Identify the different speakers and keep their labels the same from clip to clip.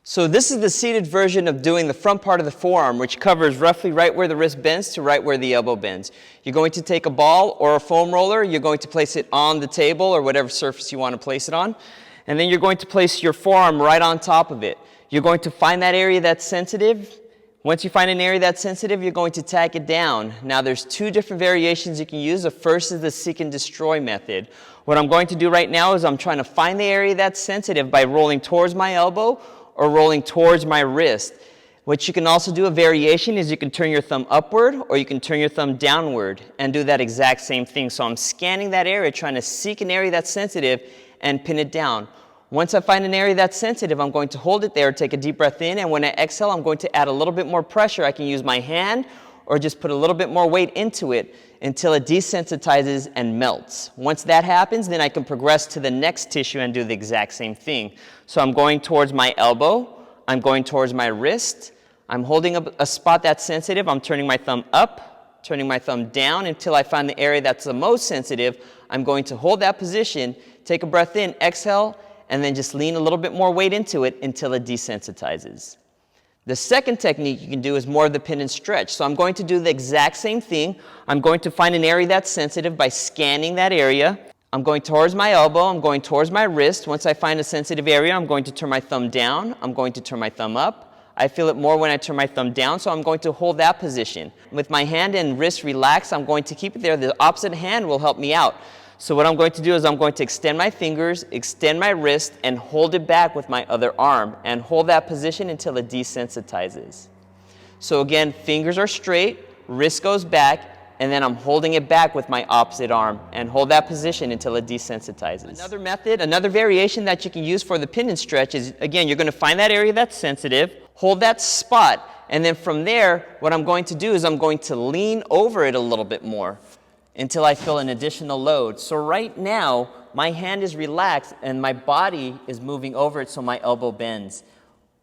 Speaker 1: So this is the seated version of doing the front part of the forearm, which covers roughly right where the wrist bends to right where the elbow bends. You're going to take a ball or a foam roller, you're going to place it on the table or whatever surface you want to place it on, and then you're going to place your forearm right on top of it. You're going to find that area that's sensitive. Once you find an area that's sensitive, you're going to tack it down. Now there's two different variations you can use. The first is the seek and destroy method. What I'm going to do right now is I'm trying to find the area that's sensitive by rolling towards my elbow or rolling towards my wrist. What you can also do, a variation, is you can turn your thumb upward or you can turn your thumb downward and do that exact same thing. So I'm scanning that area, trying to seek an area that's sensitive and pin it down. Once I find an area that's sensitive, I'm going to hold it there, take a deep breath in, and when I exhale, I'm going to add a little bit more pressure. I can use my hand or just put a little bit more weight into it until it desensitizes and melts. Once that happens, then I can progress to the next tissue and do the exact same thing. So I'm going towards my elbow, I'm going towards my wrist, I'm holding up a spot that's sensitive, I'm turning my thumb up, turning my thumb down until I find the area that's the most sensitive. I'm going to hold that position, take a breath in, exhale, and then just lean a little bit more weight into it until it desensitizes. The second technique you can do is more of the pin and stretch. So I'm going to do the exact same thing. I'm going to find an area that's sensitive by scanning that area. I'm going towards my elbow, I'm going towards my wrist. Once I find a sensitive area, I'm going to turn my thumb down, I'm going to turn my thumb up. I feel it more when I turn my thumb down, so I'm going to hold that position. With my hand and wrist relaxed, I'm going to keep it there. The opposite hand will help me out. So what I'm going to do is I'm going to extend my fingers, extend my wrist, and hold it back with my other arm, and hold that position until it desensitizes. So again, fingers are straight, wrist goes back, and then I'm holding it back with my opposite arm, and hold that position until it desensitizes. Another method, another variation that you can use for the pin and stretch is, again, you're going to find that area that's sensitive, hold that spot, and then from there, what I'm going to do is I'm going to lean over it a little bit more until I feel an additional load. So right now, my hand is relaxed and my body is moving over it so my elbow bends.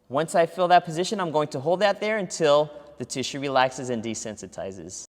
Speaker 1: Once I feel that position, I'm going to hold that there until the tissue relaxes and desensitizes.